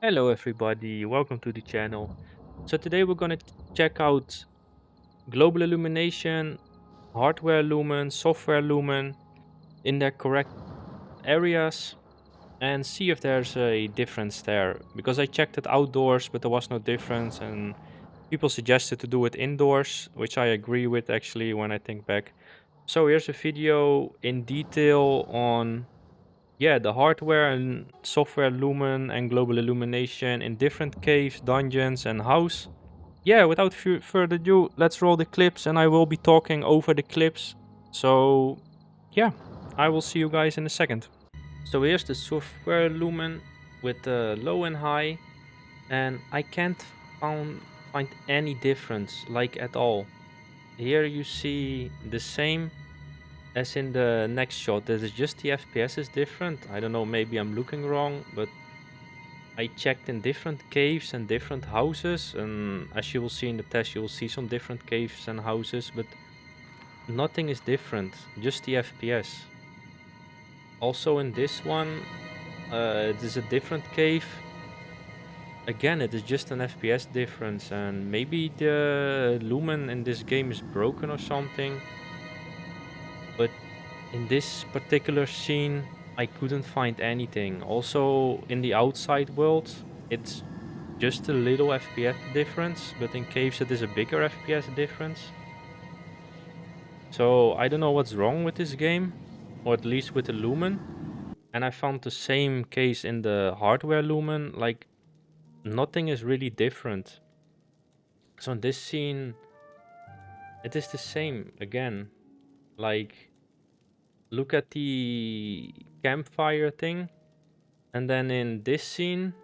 Hello everybody, welcome to the channel. So today we're gonna check out global illumination, hardware lumen, software lumen in their correct areas and see if there's a difference there. Because I checked it outdoors but there was no difference and people suggested to do it indoors, which I agree with actually when I think back. So here's a video in detail on the hardware and software lumen and global illumination in different caves, dungeons, and house. Without further ado, let's roll the clips and I will be talking over the clips. So, yeah, I will see you guys in a second. So here's the software lumen with the low and high, and I can't find any difference, like at all. Here you see the same as in the next shot. This is just the FPS is different. I don't know, maybe I'm looking wrong, but I checked in different caves and different houses, and as you will see in the test, you will see some different caves and houses, but nothing is different, just the FPS. Also in this one, it is a different cave. Again, it is just an FPS difference, and maybe the lumen in this game is broken or something, but in this particular scene, I couldn't find anything. Also, in the outside world, it's just a little FPS difference, but in caves it is a bigger FPS difference. So I don't know what's wrong with this game, or at least with the Lumen. And I found the same case in the hardware Lumen, like nothing is really different. So in this scene, it is the same again. Like, look at the campfire thing, and then in this scene,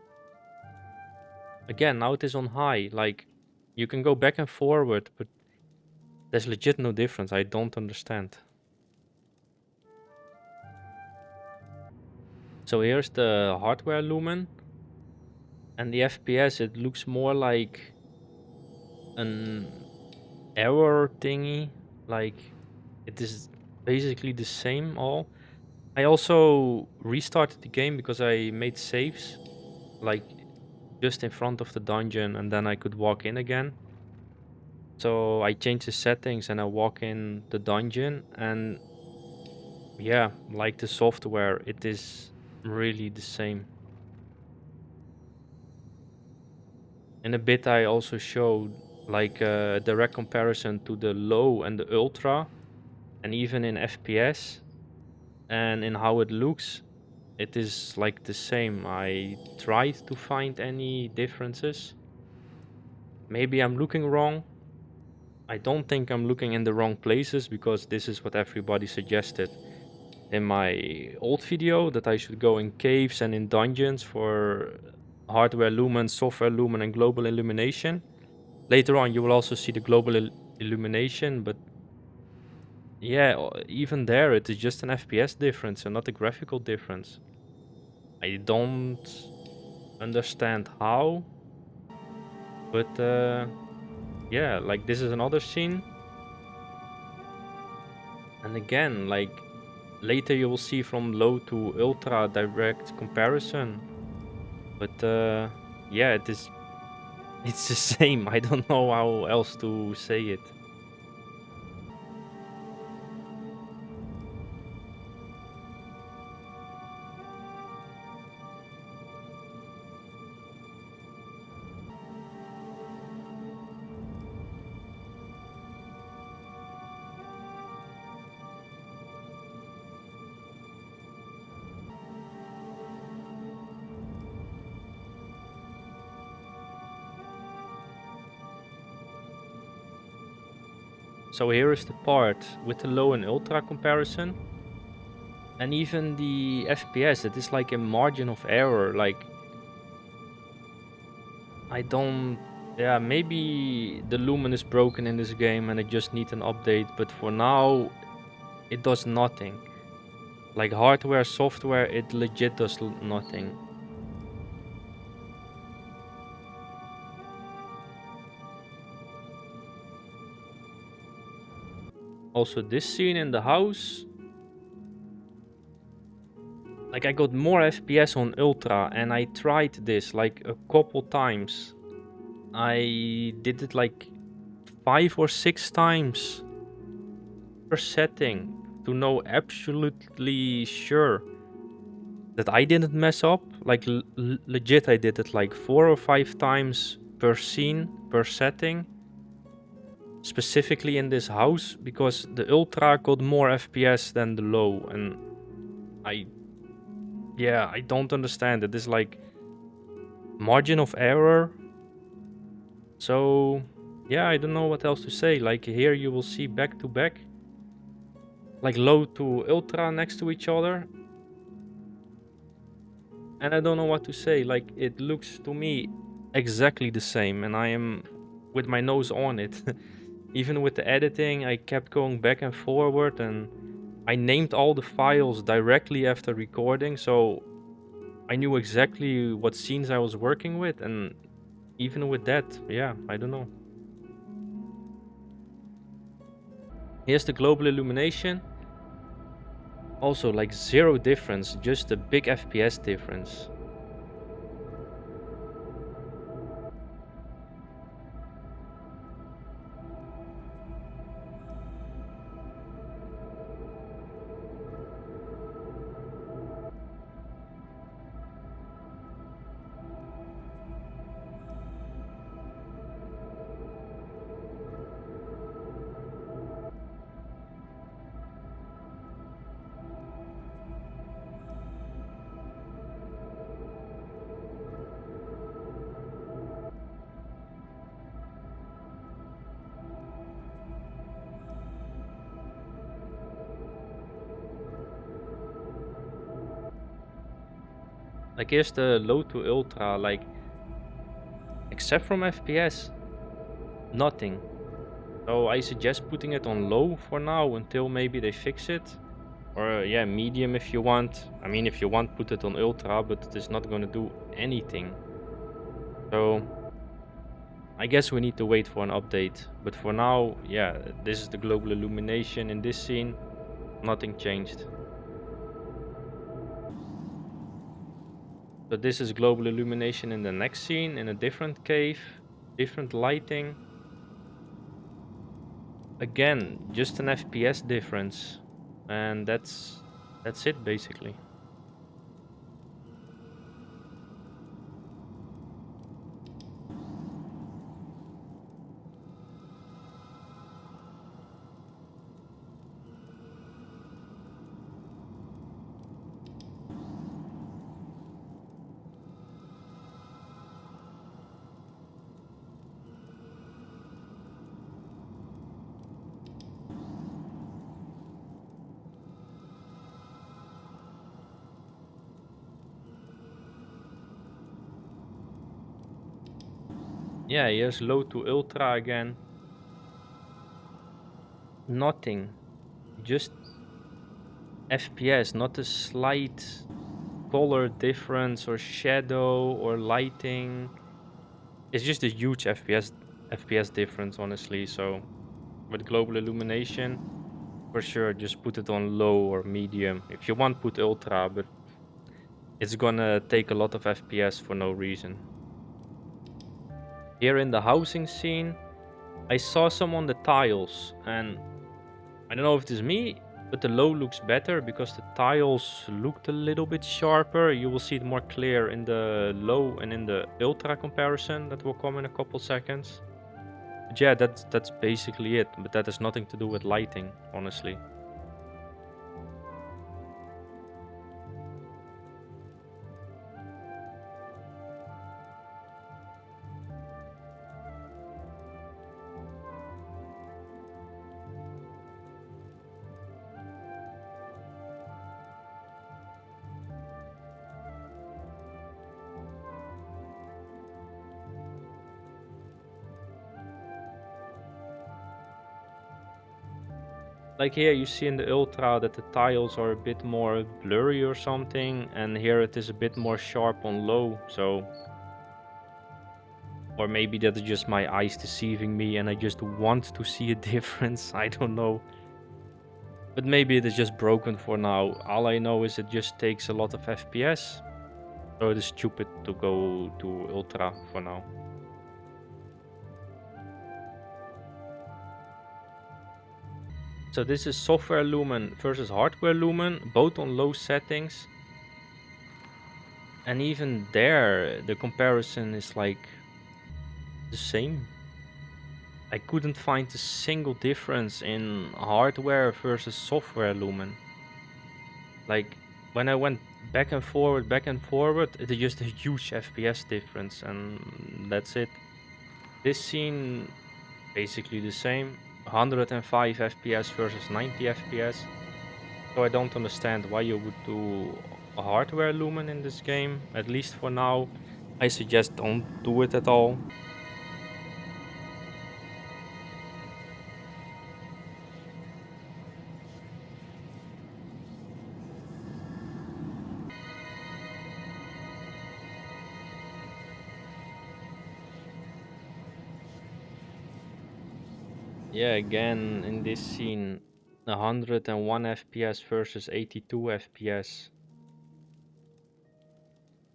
again, now it is on high. Like, you can go back and forward, but there's legit no difference. I don't understand. So here's the hardware lumen, and the FPS, it looks more like an error thingy. Like, it is basically the same all. I also restarted the game because I made saves, like just in front of the dungeon, and then I could walk in again. So I changed the settings and I walk in the dungeon, and yeah, like the software, it is really the same. In a bit, I also showed like a direct comparison to the low and the ultra, and even in FPS and in how it looks, it is like the same. I tried to find any differences. Maybe I'm looking wrong. I don't think I'm looking in the wrong places because this is what everybody suggested in my old video, that I should go in caves and in dungeons for hardware lumen, software lumen, and global illumination. Later on, you will also see the global illumination, but yeah, even there, it is just an FPS difference and not a graphical difference. I don't understand how, but yeah, like this is another scene. And again, like later you will see from low to ultra direct comparison. But yeah, it's the same. I don't know how else to say it. So here is the part with the low and ultra comparison. And even the FPS, it is like a margin of error. Like, I don't. Yeah, maybe the Lumen is broken in this game and it just needs an update. But for now, it does nothing. Like hardware, software, it legit does nothing. Also, this scene in the house, Like I got more FPS on ultra, and I tried this like a couple times. I did it like 5 or 6 times per setting to know absolutely sure that I didn't mess up. Like legit, I did it like 4 or 5 times per scene, per setting. Specifically in this house, because the ultra got more FPS than the low, and I don't understand it. It's like margin of error. So yeah, I don't know what else to say. Like here you will see back to back, like low to ultra next to each other, and I don't know what to say. Like it looks to me exactly the same, and I am with my nose on it. Even with the editing, I kept going back and forward, and I named all the files directly after recording, so I knew exactly what scenes I was working with, and even with that, yeah, I don't know. Here's the global illumination. Also, like zero difference, just a big FPS difference. Like here's the low to ultra, like except from FPS, nothing. So I suggest putting it on low for now until maybe they fix it. Or yeah, medium if you want. I mean, if you want, put it on ultra, but it is not gonna do anything. So I guess we need to wait for an update. But for now, yeah, this is the global illumination in this scene. Nothing changed. So this is global illumination in the next scene, in a different cave, different lighting. Again, just an FPS difference. And that's it basically. Yeah, here's low to ultra again. Nothing. Just FPS, not a slight color difference or shadow or lighting. It's just a huge FPS difference, honestly. So with global illumination, for sure, just put it on low or medium. If you want, put ultra, but it's gonna take a lot of FPS for no reason. Here in the housing scene, I saw some on the tiles, and I don't know if it is me, but the low looks better because the tiles looked a little bit sharper. You will see it more clear in the low and in the ultra comparison that will come in a couple seconds. But yeah, that's basically it, but that has nothing to do with lighting, honestly. Like here you see in the ultra that the tiles are a bit more blurry or something, and here it is a bit more sharp on low, so... Or maybe that's just my eyes deceiving me and I just want to see a difference, I don't know. But maybe it is just broken for now. All I know is it just takes a lot of FPS. So it is stupid to go to Ultra for now. So this is software Lumen versus hardware Lumen, both on low settings. And even there, the comparison is like the same. I couldn't find a single difference in hardware versus software Lumen. Like when I went back and forward, it is just a huge FPS difference, and that's it. This scene basically the same, 105 FPS versus 90 FPS. So I don't understand why you would do a hardware Lumen in this game, at least for now. I suggest don't do it at all. Yeah, again, in this scene, 101 FPS versus 82 FPS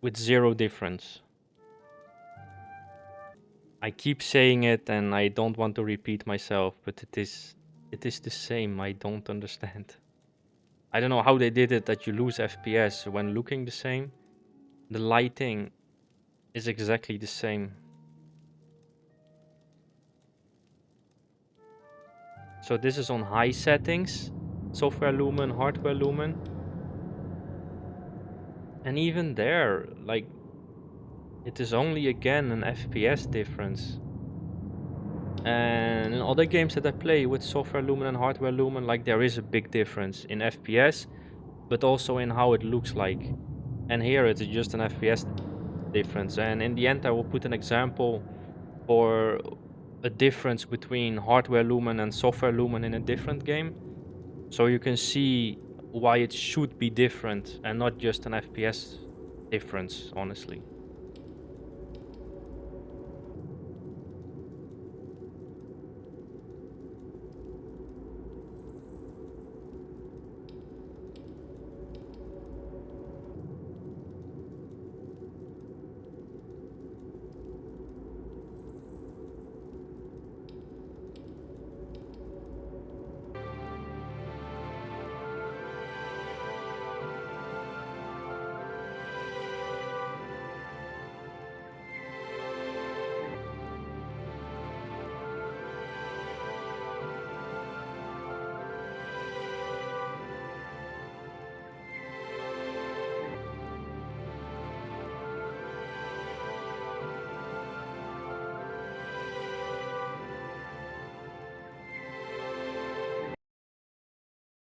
with zero difference. I keep saying it and I don't want to repeat myself, but it is the same. I don't understand. I don't know how they did it that you lose FPS when looking the same. The lighting is exactly the same. So this is on high settings, software Lumen, hardware Lumen. And even there, like, it is only again an FPS difference. And in other games that I play with software Lumen and hardware Lumen, like, there is a big difference in FPS, but also in how it looks like. And here it's just an FPS difference. And in the end, I will put an example for a difference between hardware Lumen and software Lumen in a different game. So you can see why it should be different and not just an FPS difference, honestly.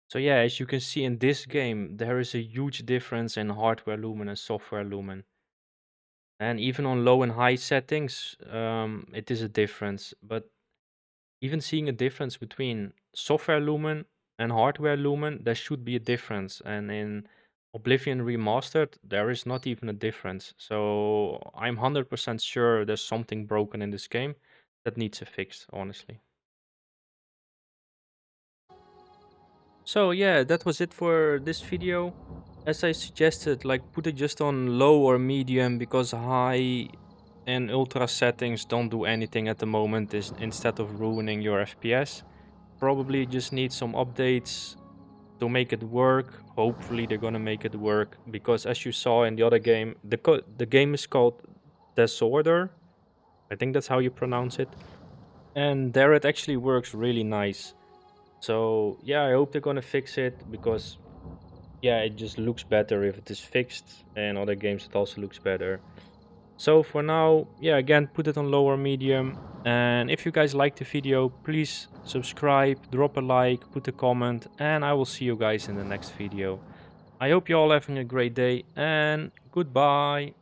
So yeah, as you can see in this game, there is a huge difference in hardware Lumen and software Lumen. And even on low and high settings, it is a difference. But even seeing a difference between software Lumen and hardware Lumen, there should be a difference. And in Oblivion Remastered, there is not even a difference. So I'm 100% sure there's something broken in this game that needs a fix, honestly. So yeah, that was it for this video. As I suggested, like, put it just on low or medium, because high and ultra settings don't do anything at the moment instead of ruining your FPS. Probably just need some updates to make it work. Hopefully they're gonna make it work, because as you saw in the other game, the game is called Disorder. I think that's how you pronounce it. And there it actually works really nice. So yeah, I hope they're gonna fix it, because yeah, it just looks better if it is fixed, and other games it also looks better. So for now, yeah, again, put it on lower medium. And if you guys liked the video, please subscribe, drop a like, put a comment, and I will see you guys in the next video. I hope you all having a great day, and goodbye.